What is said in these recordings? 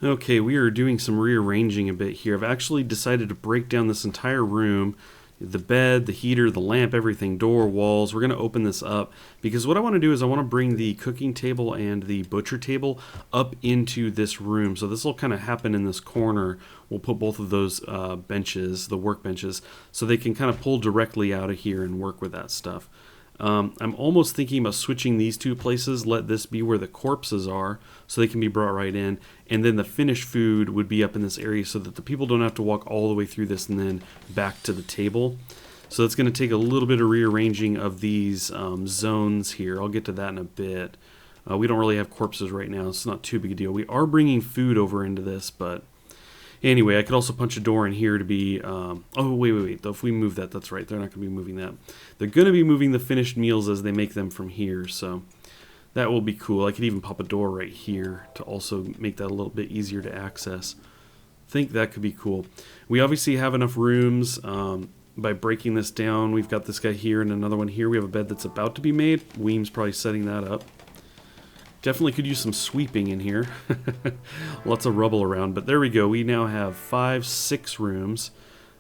Okay, we are doing some rearranging a bit here. I've actually decided to break down this entire room. The bed, the heater, the lamp, everything, door, walls. We're going to open this up because what I want to do is I want to bring the cooking table and the butcher table up into this room. So this will kind of happen in this corner. We'll put both of those benches, the work benches, so they can kind of pull directly out of here and work with that stuff. I'm almost thinking about switching these two places, let this be where the corpses are, so they can be brought right in, and then the finished food would be up in this area so that the people don't have to walk all the way through this and then back to the table. So it's going to take a little bit of rearranging of these zones here. I'll get to that in a bit. We don't really have corpses right now. It's not too big a deal. We are bringing food over into this, but anyway, I could also punch a door in here to be... oh, wait. If we move that, that's right. They're not going to be moving that. They're going to be moving the finished meals as they make them from here, so that will be cool. I could even pop a door right here to also make that a little bit easier to access. I think that could be cool. We obviously have enough rooms by breaking this down. We've got this guy here and another one here. We have a bed that's about to be made. Weem's probably setting that up. Definitely could use some sweeping in here. Lots of rubble around, but there we go. We now have 6 rooms,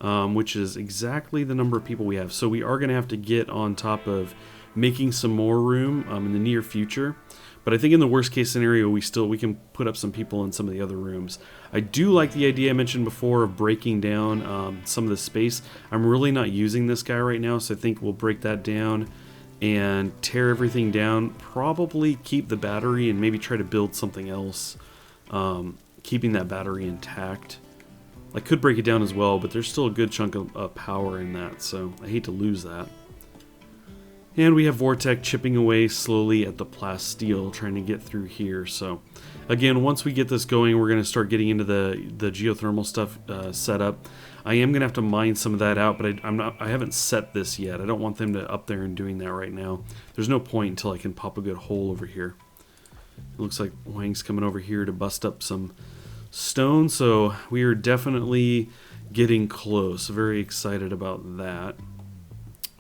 which is exactly the number of people we have. So we are going to have to get on top of making some more room in the near future. But I think in the worst case scenario, we can put up some people in some of the other rooms. I do like the idea I mentioned before of breaking down some of the space. I'm really not using this guy right now, so I think we'll break that down and tear everything down, probably keep the battery and maybe try to build something else, keeping that battery intact. I could break it down as well, but there's still a good chunk of power in that, so I hate to lose that. And we have Vortec chipping away slowly at the plasteel, trying to get through here. So again, once we get this going, we're going to start getting into the geothermal stuff set up. I am going to have to mine some of that out, but I haven't set this yet. I don't want them to up there and doing that right now. There's no point until I can pop a good hole over here. It looks like Wang's coming over here to bust up some stone, so we are definitely getting close. Very excited about that.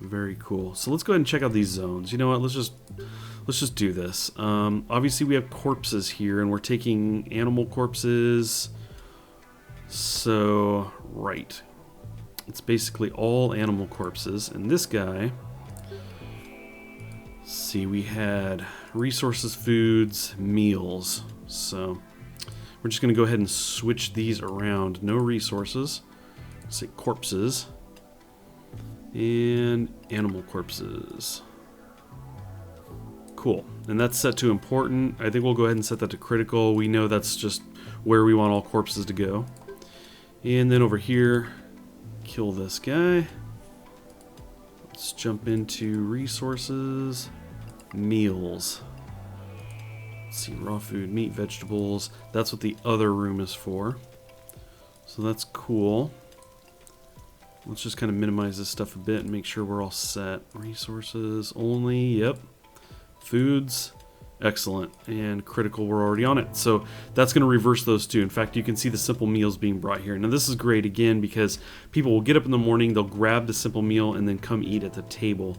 Very cool. So let's go ahead and check out these zones. You know what? Let's just do this. Obviously, we have corpses here, and we're taking animal corpses. So, right. It's basically all animal corpses. And this guy, let's see, we had resources, foods, meals. So, we're just going to go ahead and switch these around. No resources. Let's say corpses. And animal corpses. Cool. And that's set to important. I think we'll go ahead and set that to critical. We know that's just where we want all corpses to go. And then over here, kill this guy. Let's jump into resources, meals. Let's see, raw food, meat, vegetables. That's what the other room is for. So that's cool. Let's just kind of minimize this stuff a bit and make sure we're all set. Resources only, yep. Foods, excellent. And critical, we're already on it. So that's going to reverse those two. In fact, you can see the simple meals being brought here. Now this is great, again, because people will get up in the morning, they'll grab the simple meal and then come eat at the table.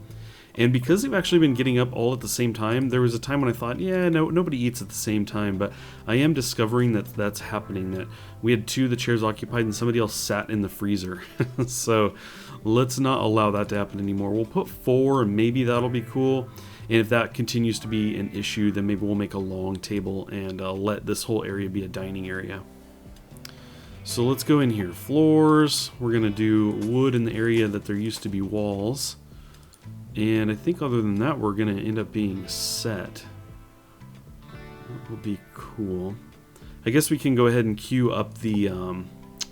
And because they've actually been getting up all at the same time, there was a time when I thought, yeah, no, nobody eats at the same time. But I am discovering that that's happening, that we had 2 of the chairs occupied and somebody else sat in the freezer. So let's not allow that to happen anymore. We'll put 4 and maybe that'll be cool. And if that continues to be an issue, then maybe we'll make a long table and let this whole area be a dining area. So let's go in here. Floors, we're going to do wood in the area that there used to be walls. And I think other than that, we're going to end up being set. That will be cool. I guess we can go ahead and queue up the,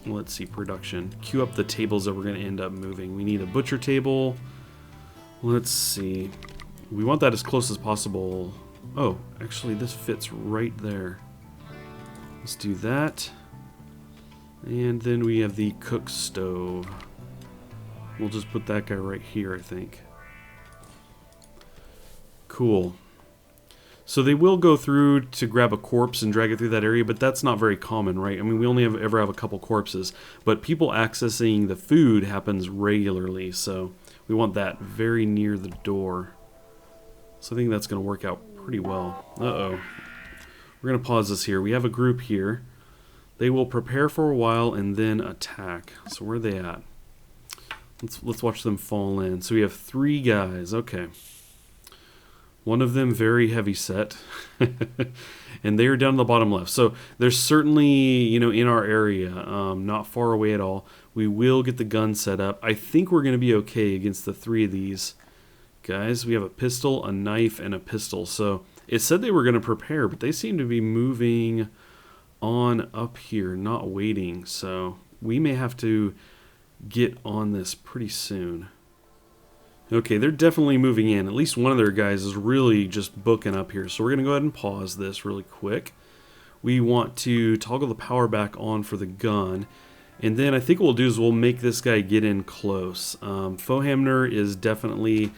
let's see, production. Queue up the tables that we're going to end up moving. We need a butcher table. Let's see. We want that as close as possible. Oh, actually, this fits right there. Let's do that. And then we have the cook stove. We'll just put that guy right here, I think. Cool. So they will go through to grab a corpse and drag it through that area, but that's not very common, right? I mean, we only ever have a couple corpses, but people accessing the food happens regularly, so we want that very near the door. So I think that's going to work out pretty well. Uh-oh. We're going to pause this here. We have a group here. They will prepare for a while and then attack. So where are they at? Let's watch them fall in. So we have 3 guys. Okay. One of them very heavy set. And they are down in the bottom left. So they're certainly, you know, in our area, not far away at all. We will get the gun set up. I think we're going to be okay against the 3 of these guys. We have a pistol, a knife, and a pistol. So it said they were going to prepare, but they seem to be moving on up here, not waiting. So we may have to get on this pretty soon. Okay, they're definitely moving in. At least one of their guys is really just booking up here. So we're going to go ahead and pause this really quick. We want to toggle the power back on for the gun. And then I think what we'll do is we'll make this guy get in close. Fohamner is definitely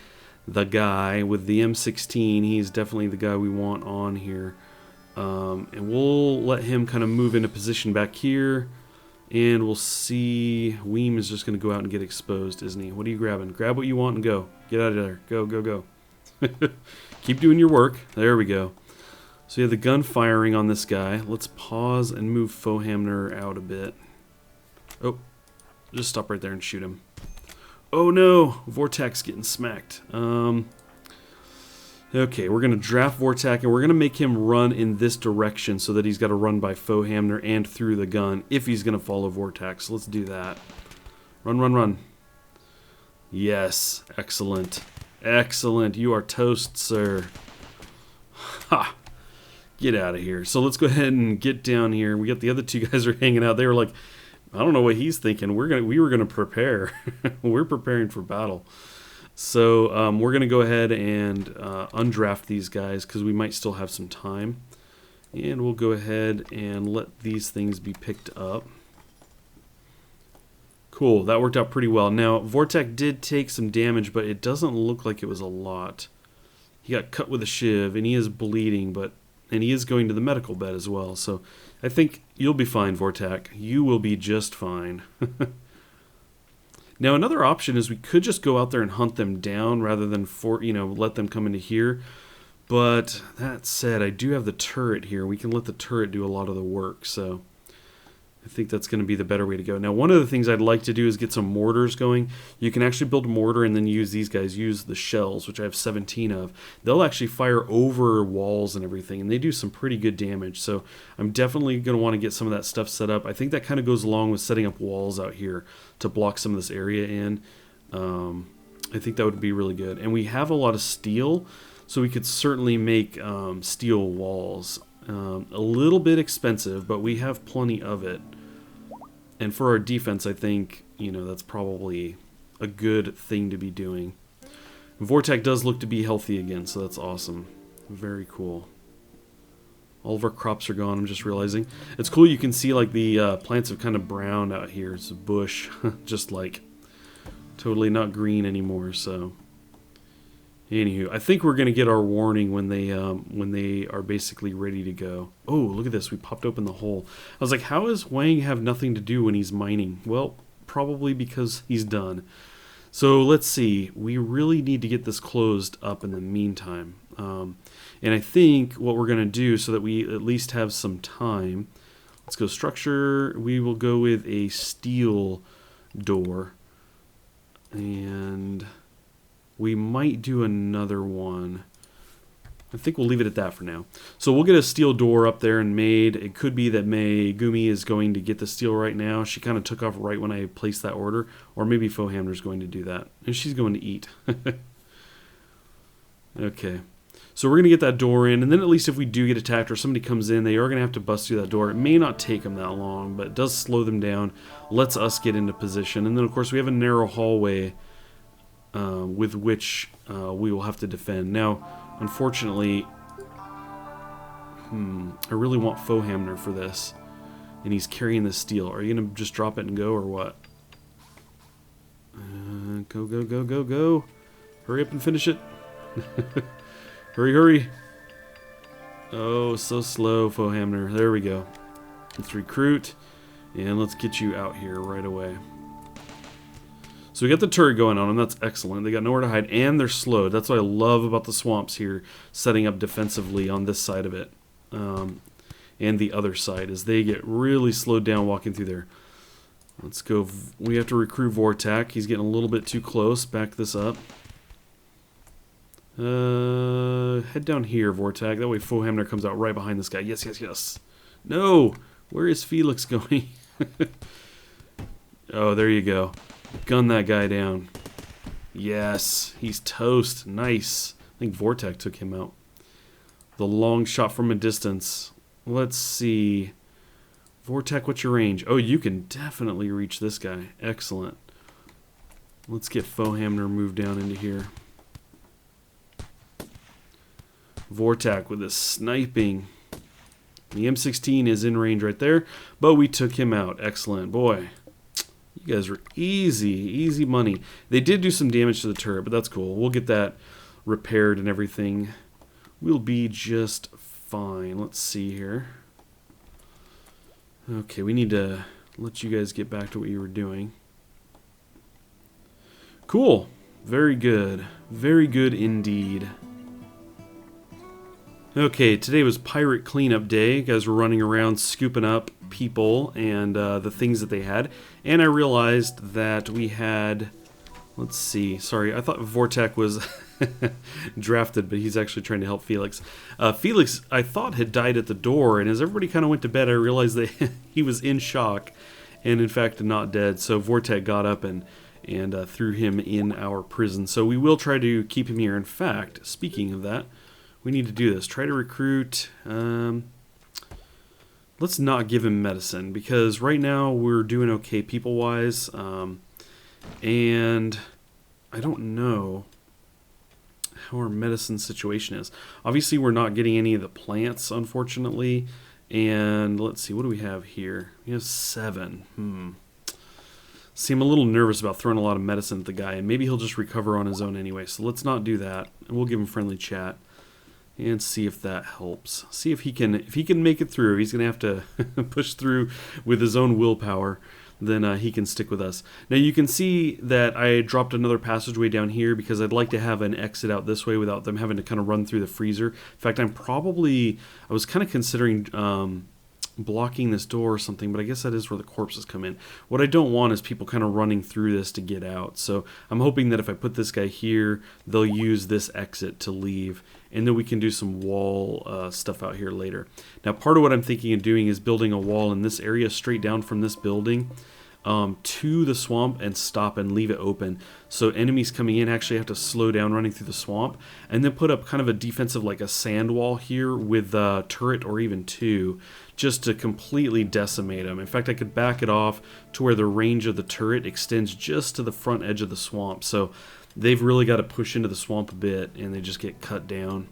the guy with the M16. He's definitely the guy we want on here. And we'll let him kind of move into position back here. And we'll see. Weem is just going to go out and get exposed, isn't he? What are you grabbing? Grab what you want and go. Get out of there. Go, go, go. Keep doing your work. There we go. So you have the gun firing on this guy. Let's pause and move Fohamner out a bit. Oh, just stop right there and shoot him. Oh no, Vortex getting smacked. Okay, we're going to draft Vortex, and we're going to make him run in this direction so that he's got to run by Fohamner and through the gun if he's going to follow Vortex. So let's do that. Run, run, run. Yes, excellent. Excellent. You are toast, sir. Ha! Get out of here. So let's go ahead and get down here. We got the other 2 guys are hanging out. They were like, I don't know what he's thinking. We were going to prepare. We're preparing for battle. So we're going to go ahead and undraft these guys because we might still have some time. And we'll go ahead and let these things be picked up. Cool, that worked out pretty well. Now, Vortex did take some damage, but it doesn't look like it was a lot. He got cut with a shiv, and he is bleeding, and he is going to the medical bed as well. So I think you'll be fine, Vortex. You will be just fine. Now, another option is we could just go out there and hunt them down rather than let them come into here. But that said, I do have the turret here. We can let the turret do a lot of the work. So I think that's going to be the better way to go. Now, one of the things I'd like to do is get some mortars going. You can actually build a mortar and then use these guys. Use the shells, which I have 17 of. They'll actually fire over walls and everything, and they do some pretty good damage. So I'm definitely going to want to get some of that stuff set up. I think that kind of goes along with setting up walls out here to block some of this area in. I think that would be really good. And we have a lot of steel, so we could certainly make steel walls. A little bit expensive, but we have plenty of it. And for our defense, I think, that's probably a good thing to be doing. Vortex does look to be healthy again, so that's awesome. Very cool. All of our crops are gone, I'm just realizing. It's cool, you can see like the plants have kind of browned out here. It's a bush, just like totally not green anymore, so... Anywho, I think we're going to get our warning when they are basically ready to go. Oh, look at this. We popped open the hole. I was like, how does Wang have nothing to do when he's mining? Well, probably because he's done. So let's see. We really need to get this closed up in the meantime. And I think what we're going to do so that we at least have some time, let's go structure. We will go with a steel door. And... we might do another one. I think we'll leave it at that for now. So we'll get a steel door up there and made. It could be that Gumi is going to get the steel right now. She kind of took off right when I placed that order. Or maybe Fohamner's going to do that. And she's going to eat. Okay. So we're going to get that door in. And then at least if we do get attacked or somebody comes in, they are going to have to bust through that door. It may not take them that long, but it does slow them down. Lets us get into position. And then, of course, we have a narrow hallway with which we will have to defend. Now, unfortunately, I really want Fohamner for this, and he's carrying the steel. Are you going to just drop it and go, or what? Go, go, go, go, go. Hurry up and finish it. Hurry, hurry. Oh, so slow, Fohamner. There we go. Let's recruit, and let's get you out here right away. So we got the turret going on, and that's excellent. They got nowhere to hide, and they're slowed. That's what I love about the swamps here, setting up defensively on this side of it. and the other side as they get really slowed down walking through there. Let's go. We have to recruit Vortak. He's getting a little bit too close. Back this up. Head down here, Vortak. That way Fohamner comes out right behind this guy. Yes, yes, yes. No! Where is Felix going? Oh, there you go. Gun that guy down. Yes, he's toast. Nice. I think Vortak took him out. The long shot from a distance. Let's see. Vortak, what's your range? Oh, you can definitely reach this guy. Excellent. Let's get Fohamner moved down into here. Vortak with his sniping. The M16 is in range right there, but we took him out. Excellent. Boy, you guys were easy money. They did do some damage to the turret, but that's cool. We'll get that repaired and everything. We'll be just fine. Let's see here. Okay, we need to let you guys get back to what you were doing. Cool. Very good. Very good indeed. Okay, today was pirate cleanup day. You guys were running around scooping up people and the things that they had. And I realized that we had... Let's see. Sorry, I thought Vortak was drafted, but he's actually trying to help Felix. Felix, I thought, had died at the door, and as everybody kind of went to bed, I realized that he was in shock and, in fact, not dead. So Vortak got up and threw him in our prison. So we will try to keep him here. In fact, speaking of that, we need to do this. Try to recruit... let's not give him medicine, because right now we're doing okay people-wise. And I don't know how our medicine situation is. Obviously, we're not getting any of the plants, unfortunately. And let's see, what do we have here? We have 7. See, I'm a little nervous about throwing a lot of medicine at the guy, and maybe he'll just recover on his own anyway. So let's not do that. And we'll give him friendly chat and see if that helps. See if he can make it through. He's going to have to push through with his own willpower. Then he can stick with us. Now you can see that I dropped another passageway down here because I'd like to have an exit out this way without them having to kind of run through the freezer. In fact, I was kind of considering blocking this door or something, but I guess that is where the corpses come in. What I don't want is people kind of running through this to get out. So I'm hoping that if I put this guy here, they'll use this exit to leave. And then we can do some wall stuff out here later. Now, part of what I'm thinking of doing is building a wall in this area straight down from this building to the swamp and stop and leave it open. So enemies coming in actually have to slow down running through the swamp, and then put up kind of a defensive, like a sand wall here with a turret or even 2, just to completely decimate them. In fact, I could back it off to where the range of the turret extends just to the front edge of the swamp. So they've really got to push into the swamp a bit, and they just get cut down.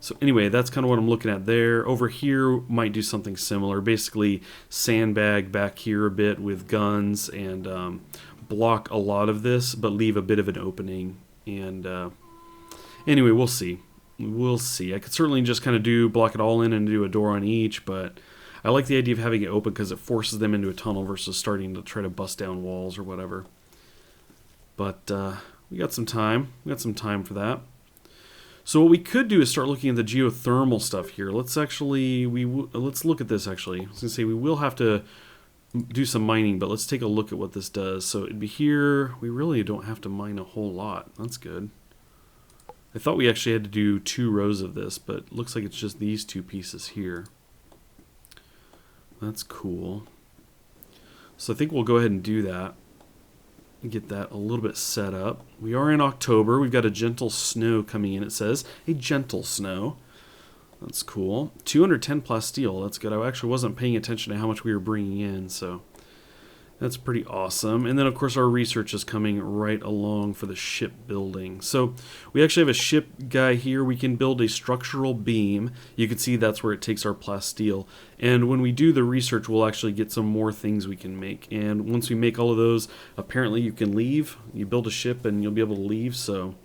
So anyway, that's kind of what I'm looking at there. Over here, might do something similar. Basically, sandbag back here a bit with guns and block a lot of this, but leave a bit of an opening. And anyway, we'll see. We'll see. I could certainly just kind of block it all in and do a door on each, but I like the idea of having it open because it forces them into a tunnel versus starting to try to bust down walls or whatever. But we got some time. We got some time for that. So what we could do is start looking at the geothermal stuff here. Let's actually, let's look at this actually. I was going to say we will have to do some mining, but let's take a look at what this does. So it'd be here. We really don't have to mine a whole lot. That's good. I thought we actually had to do 2 rows of this, but it looks like it's just these 2 pieces here. That's cool. So I think we'll go ahead and do that. Get that a little bit set up. We are in October. We've got a gentle snow coming in, it says. A gentle snow. That's cool. 210 plasteel. That's good. I actually wasn't paying attention to how much we were bringing in, so that's pretty awesome. And then, of course, our research is coming right along for the ship building. So we actually have a ship guy here. We can build a structural beam. You can see that's where it takes our plasteel. And when we do the research, we'll actually get some more things we can make. And once we make all of those, apparently you can leave. You build a ship and you'll be able to leave. So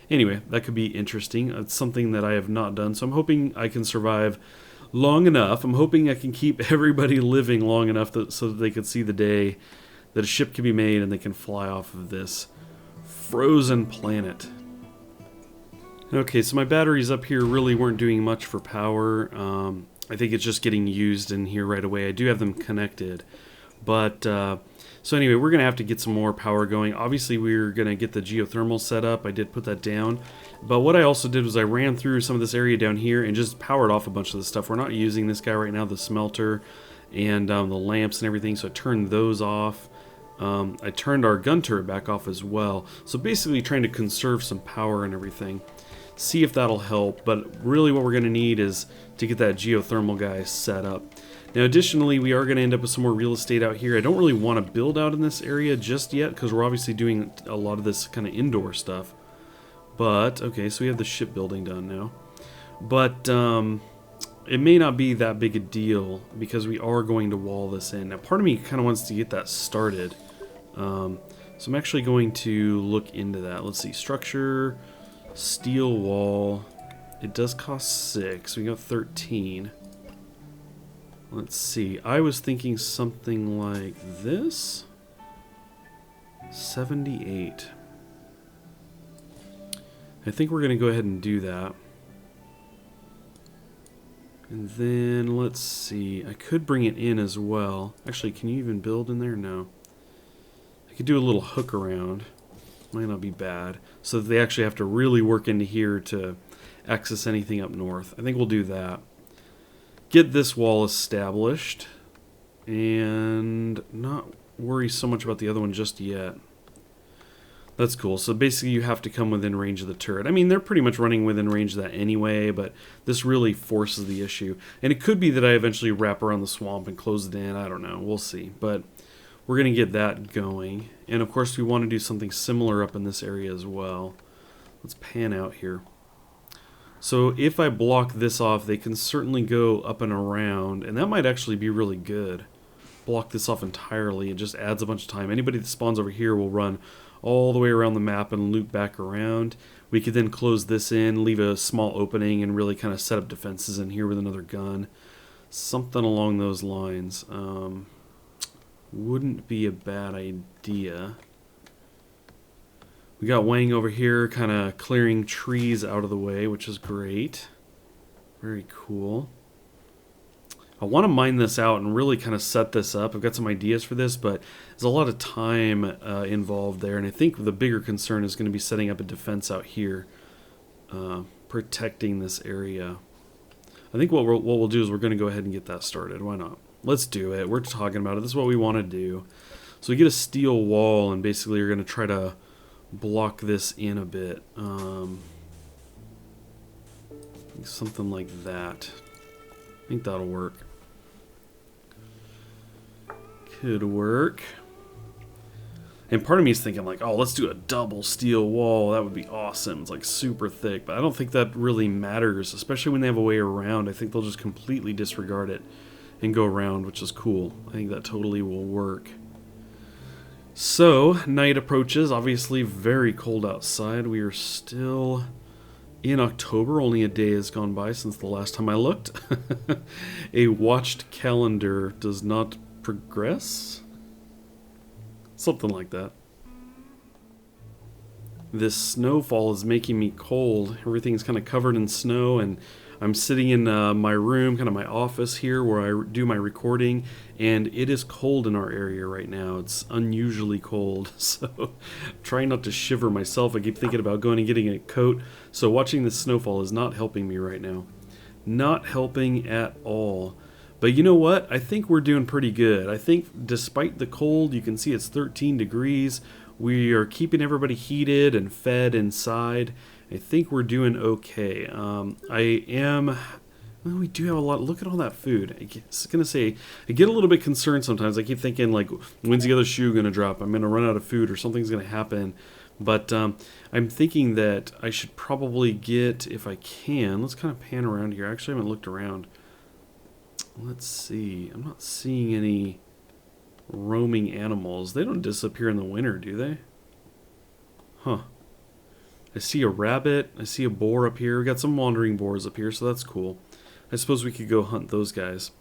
anyway, that could be interesting. It's something that I have not done. So I'm hoping I can survive long enough. I'm hoping I can keep everybody living long enough so that they could see the day that a ship can be made and they can fly off of this frozen planet. Okay, so my batteries up here really weren't doing much for power. I think it's just getting used in here right away. I do have them connected. But, so anyway, we're going to have to get some more power going. Obviously, we're going to get the geothermal set up. I did put that down. But what I also did was I ran through some of this area down here and just powered off a bunch of the stuff. We're not using this guy right now, the smelter and the lamps and everything, so I turned those off. I turned our gun turret back off as well. So basically trying to conserve some power and everything. See if that'll help, but really what we're going to need is to get that geothermal guy set up. Now additionally, we are going to end up with some more real estate out here. I don't really want to build out in this area just yet because we're obviously doing a lot of this kind of indoor stuff. But, okay, so we have the shipbuilding done now. But it may not be that big a deal because we are going to wall this in. Now part of me kind of wants to get that started. So I'm actually going to look into that. Let's see, structure, steel wall. It does cost 6. We got 13. Let's see. I was thinking something like this. 78. I think we're going to go ahead and do that. And then let's see. I could bring it in as well. Actually, can you even build in there? No. I could do a little hook around. Might not be bad. So that they actually have to really work into here to access anything up north. I think we'll do that. Get this wall established and not worry so much about the other one just yet. That's cool. So basically you have to come within range of the turret. I mean, they're pretty much running within range of that anyway, but this really forces the issue. And it could be that I eventually wrap around the swamp and close it in. I don't know. We'll see. But we're going to get that going. And of course we want to do something similar up in this area as well. Let's pan out here. So if I block this off, they can certainly go up and around, and that might actually be really good. Block this off entirely. It just adds a bunch of time. Anybody that spawns over here will run all the way around the map and loop back around. We could then close this in, leave a small opening, and really kind of set up defenses in here with another gun. Something along those lines. Wouldn't be a bad idea. We got Wang over here kind of clearing trees out of the way, which is great. Very cool. I want to mine this out and really kind of set this up. I've got some ideas for this, but there's a lot of time involved there. And I think the bigger concern is going to be setting up a defense out here, protecting this area. I think what we'll do is we're going to go ahead and get that started. Why not? Let's do it. We're talking about it. This is what we want to do. So we get a steel wall, and basically you're going to try to block this in a bit. Something like that. I think that'll work. Could work. And part of me is thinking like, oh, let's do a double steel wall. That would be awesome. It's like super thick. But I don't think that really matters, especially when they have a way around. I think they'll just completely disregard it and go around, which is cool. I think that totally will work. So, night approaches. Obviously very cold outside. We are still in October. Only a day has gone by since the last time I looked. A watched calendar does not progress? Something like that. This snowfall is making me cold. Everything's kind of covered in snow, and I'm sitting in my room, kind of my office here where I do my recording, and it is cold in our area right now. It's unusually cold, so I'm trying not to shiver myself. I keep thinking about going and getting a coat, so watching the snowfall is not helping me right now. Not helping at all. But you know what? I think we're doing pretty good. I think despite the cold, you can see it's 13 degrees. We are keeping everybody heated and fed inside. I think we're doing okay. Well, we do have a lot. Look at all that food. I was going to say, I get a little bit concerned sometimes. I keep thinking, like, when's the other shoe going to drop? I'm going to run out of food or something's going to happen. But I'm thinking that I should probably get, if I can, let's kind of pan around here. Actually, I haven't looked around. Let's see. I'm not seeing any roaming animals. They don't disappear in the winter, do they? Huh. I see a rabbit. I see a boar up here. We got some wandering boars up here, so that's cool. I suppose we could go hunt those guys.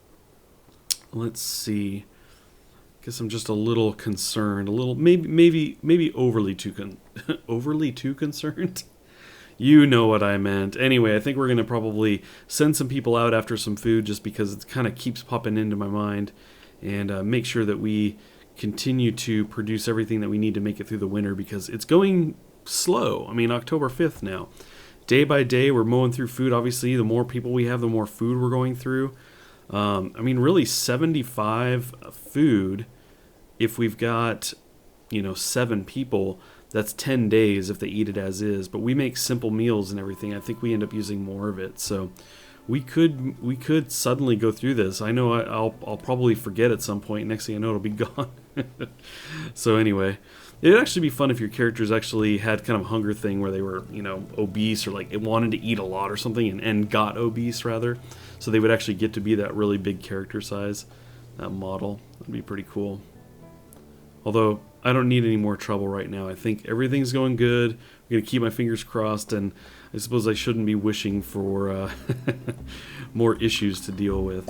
Let's see. Guess I'm just a little concerned. A little, maybe overly too concerned. You know what I meant. Anyway, I think we're going to probably send some people out after some food just because it kind of keeps popping into my mind, and make sure that we continue to produce everything that we need to make it through the winter because it's going slow. I mean, October 5th now. Day by day, we're mowing through food. Obviously, the more people we have, the more food we're going through. I mean, really 75 food if we've got, 7 people. That's 10 days if they eat it as is. But we make simple meals and everything. I think we end up using more of it. So we could suddenly go through this. I know I'll probably forget at some point. Next thing I know, it'll be gone. So anyway, it'd actually be fun if your characters actually had kind of a hunger thing where they were, obese or like it wanted to eat a lot or something and got obese rather. So they would actually get to be that really big character size, that model. That'd be pretty cool. Although I don't need any more trouble right now. I think everything's going good. I'm going to keep my fingers crossed, and I suppose I shouldn't be wishing for more issues to deal with.